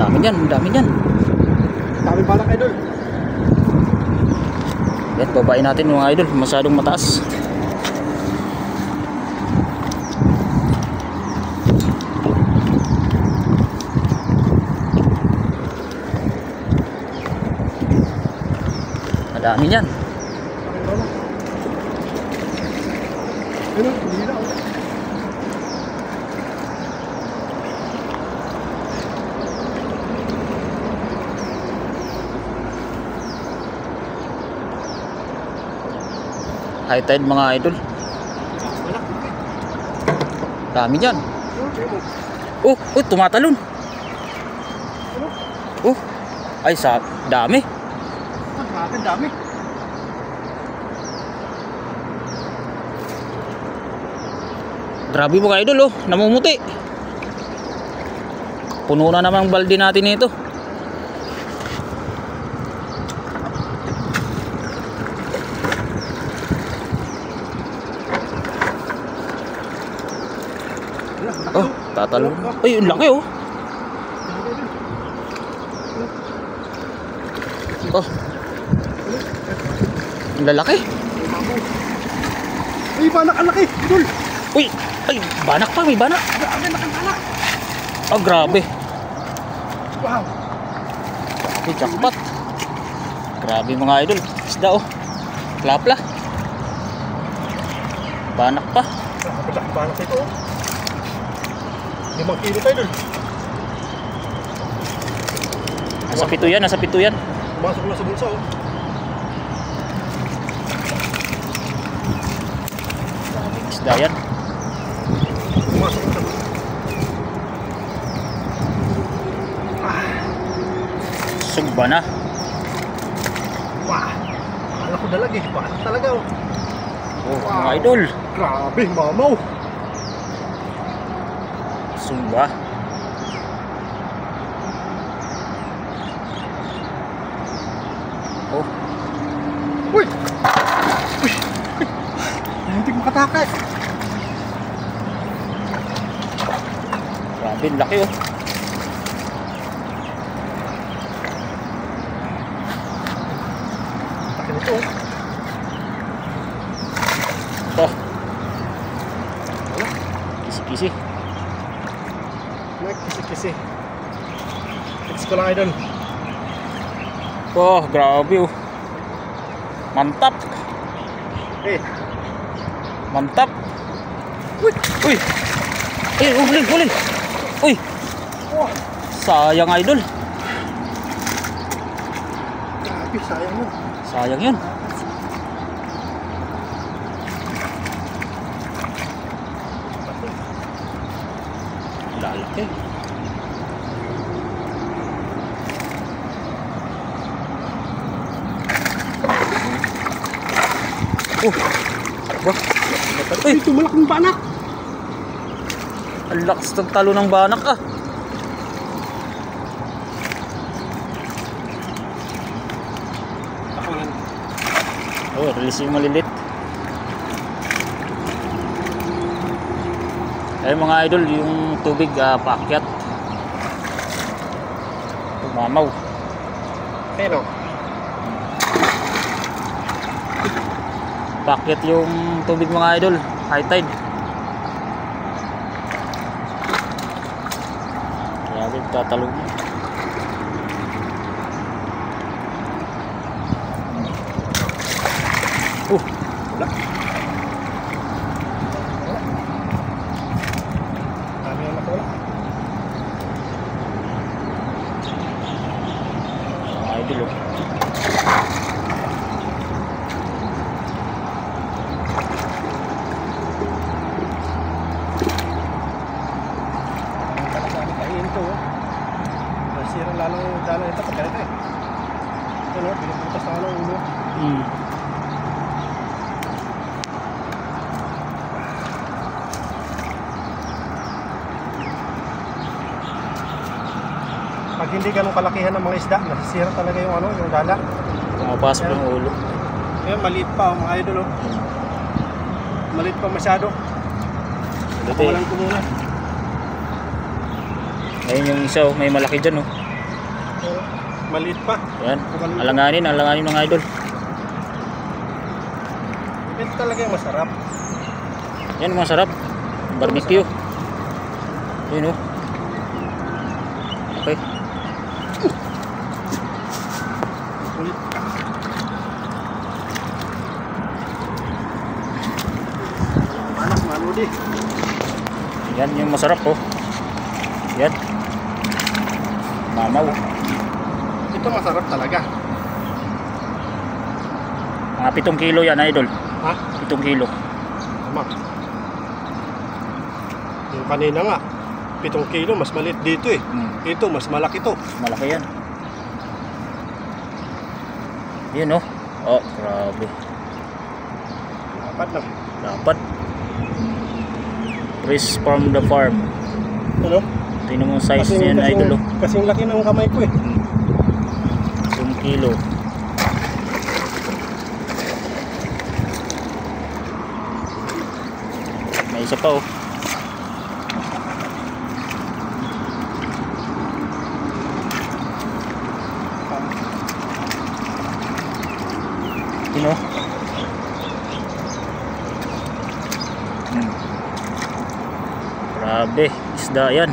Dami yan, dami yan. Dami balak idol. Yan, babain natin mga idol, masyadong mataas. Madami yan. Ayun, hindi na. High tide mga idol. Dami yan. Oh, oh, tumatalon. Oh, ay sa dami. Grabe, dami. Grabe mga idol, oh, namumuti. Puno na naman ang balde natin nito. Oh, tatalon. Ay, ang laki, oh. Oh, ang lalaki. Ay, banak ang laki, idol. Uy, ay, banak pa, may banak. Grabe, nakabanak. Oh, grabe. Wow. Grabe, jackpot. Grabe mga idol. Isda, oh. Plapla. Banak pa. Grabe, banak ito, oh. 5 kilo tayo, idol. Nasa pito yan, nasa pito yan. Pumasok na sa bulsa, oh. Grabe, isda yan. Pumasok na sa bulsa. Sugba na. Wah. Akala ko dalag eh. Banak talaga, oh. Oh, mga idol. Grabe, mamaw. Sugba. Oh, Uy! Uy! Hindi makatakas. grabe, ang laki, oh. Laki nito, oh. Ito. Kisi-kisi. Kisi-kisi. Fix ko lang, idol. Oh, grabe, oh. Mantap. Eh, Mantap. Uy, uy. Eh, hulin, hulin. Uy, oh, sayang idol. grabe, sayang mo. Sayang yun. Lalaki. Oh, wah. Uy, ito malaking banak. Ang lakas ng talo ng banak, ah. Ako lang. Oh, release yung malilit. Eh mga idol, yung tubig paakyat. Mamaw. Pero, Paakyat yung tubig mga idol, high tide. Grabe, tatalog niya. wala. Dami ang nakawala. Mga idol, oh. Nasira lalo yung dala ito pag ganito eh. Ano, piniputas na ng ulo. Pag hindi ganun kalakihan ng mga isda, nasisira talaga yung ano, yung dala. Pumapasok yung ulo. Ngayon, maliit pa mga idol, oh. Maliit pa masyado. Dati, Walang kumuna. ngayon yung isa, oh, may malaki dyan, oh. Maliit pa. Yan. Alanganin mga idol. Ito talaga yung masarap. Yan, masarap. Barbecue. Yun oh. Okay. Ulit. Anak, manudi. Yan yung masarap oh. Yan. Mamaw. Ito masarap talaga. Mga 7 kilo yan idol. Ha? 7 kilo. Tama. Yung kanina nga, 7 kilo, mas maliit dito eh. Ito, mas malaki to. Malaki yan. Yun oh. Oh, grabe. Dapat na. Dapat. Fresh from the farm. Ano? Tingnan mo yung size niyan idol oh. Kasing laki ng kamay ko eh. 7 kilo. May isa pa oh. Yun oh. Grabe, isda yan.